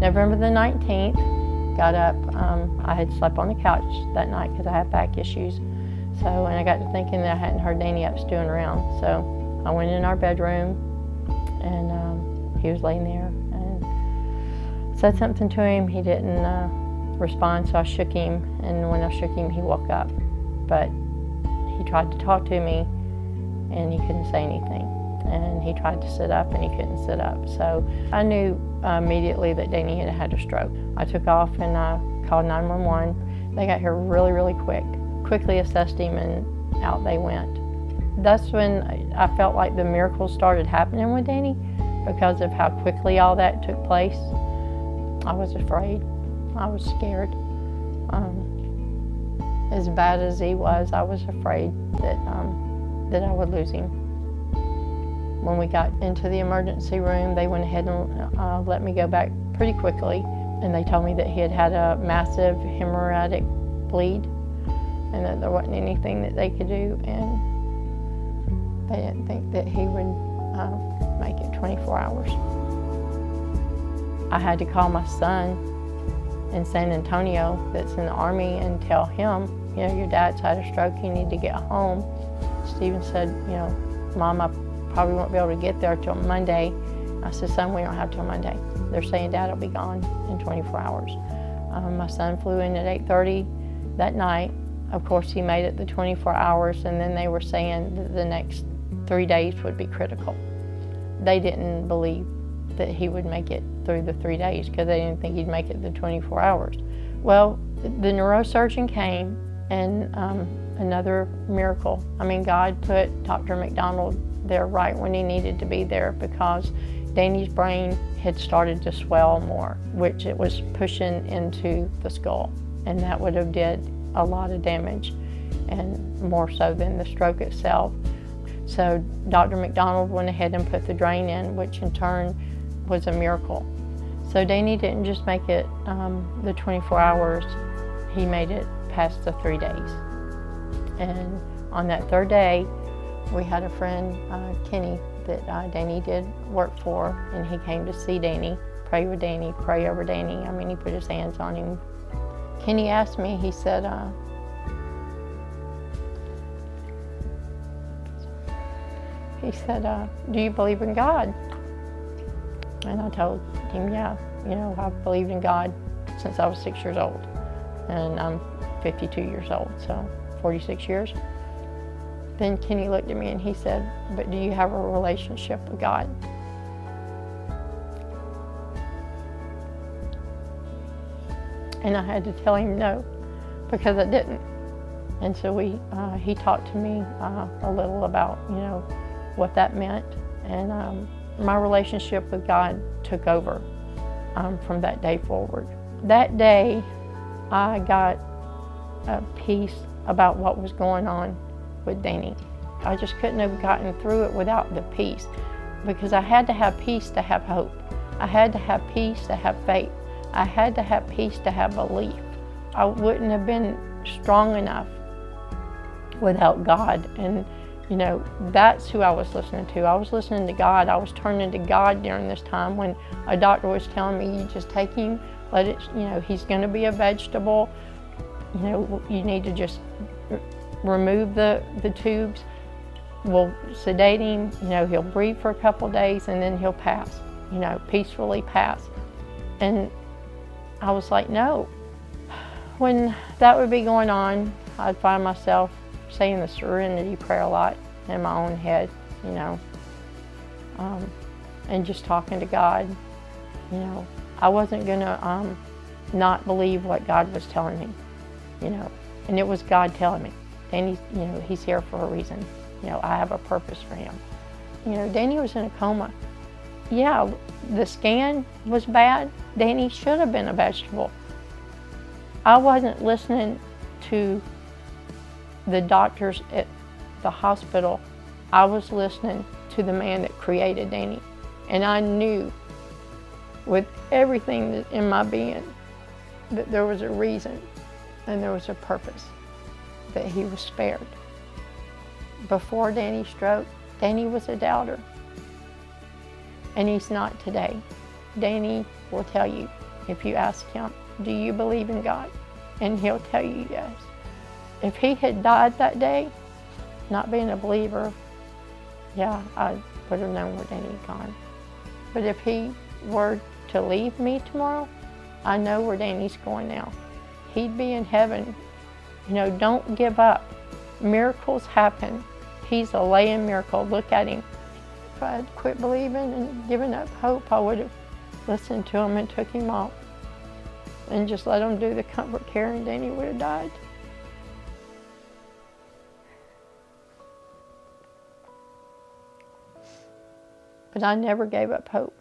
November the 19th, got up. I had slept on the couch that night because I had back issues. So, and I got to thinking that I hadn't heard Danny up stewing around. So I went in our bedroom, and he was laying there, and said something to him. He didn't respond, so I shook him, and when I shook him, he woke up. But he tried to talk to me, and he couldn't say anything. And he tried to sit up, and he couldn't sit up. So I knew immediately that Danny had had a stroke. I took off and I called 911. They got here really, really quick. Quickly assessed him, and out they went. That's when I felt like the miracles started happening with Danny, because of how quickly all that took place. I was afraid. I was scared. As bad as he was, I was afraid that I would lose him. When we got into the emergency room, they went ahead and let me go back pretty quickly, and they told me that he had had a massive hemorrhagic bleed, and that there wasn't anything that they could do, and they didn't think that he would make it 24 hours. I had to call my son in San Antonio that's in the Army and tell him, you know, your dad's had a stroke, you need to get home. Stephen said, you know, Mom, I probably won't be able to get there till Monday. I said, son, we don't have till Monday. They're saying Dad will be gone in 24 hours. My son flew in at 8:30 that night. Of course, he made it the 24 hours, and then they were saying that the next 3 days would be critical. They didn't believe that he would make it through the 3 days because they didn't think he'd make it the 24 hours. Well, the neurosurgeon came, and another miracle. I mean, God put Dr. McDonald there right when he needed to be there, because Danny's brain had started to swell more, which it was pushing into the skull, and that would have did a lot of damage, and more so than the stroke itself. So Dr. McDonald went ahead and put the drain in, which in turn was a miracle. So Danny didn't just make it the 24 hours, he made it past the 3 days. And on that third day, we had a friend, Kenny, that Danny did work for, and he came to see Danny, pray with Danny, pray over Danny. I mean, he put his hands on him. Kenny asked me, he said, do you believe in God? And I told him, yeah, you know, I've believed in God since I was 6 years old, and I'm 52 years old, so 46 years. Then Kenny looked at me and he said, but do you have a relationship with God? And I had to tell him no, because I didn't. And so he talked to me a little about, you know, what that meant. And my relationship with God took over from that day forward. That day, I got a peace about what was going on with Danny. I just couldn't have gotten through it without the peace, because I had to have peace to have hope. I had to have peace to have faith. I had to have peace to have belief. I wouldn't have been strong enough without God. And you know, that's who I was listening to. I was listening to God. I was turning to God during this time when a doctor was telling me, you just take him, let it, you know, he's going to be a vegetable. You know, you need to just remove the tubes. We'll sedate him, you know, he'll breathe for a couple days and then he'll pass, you know, peacefully pass. And I was like, no. When that would be going on, I'd find myself saying the serenity prayer a lot in my own head, you know, and just talking to God. You know, I wasn't gonna not believe what God was telling me, you know, and it was God telling me, Danny, you know, he's here for a reason. You know, I have a purpose for him. You know, Danny was in a coma. Yeah, the scan was bad. Danny should have been a vegetable. I wasn't listening to the doctors at the hospital. I was listening to the man that created Danny. And I knew with everything that in my being that there was a reason and there was a purpose, that he was spared. Before Danny's stroke, Danny was a doubter. And he's not today. Danny will tell you, if you ask him, do you believe in God? And he'll tell you yes. If he had died that day, not being a believer, yeah, I would have known where Danny had gone. But if he were to leave me tomorrow, I know where Danny's going now. He'd be in heaven. You know, don't give up. Miracles happen. He's a laying miracle. Look at him. If I had quit believing and given up hope, I would have listened to him and took him off and just let him do the comfort care, and Danny would have died. But I never gave up hope.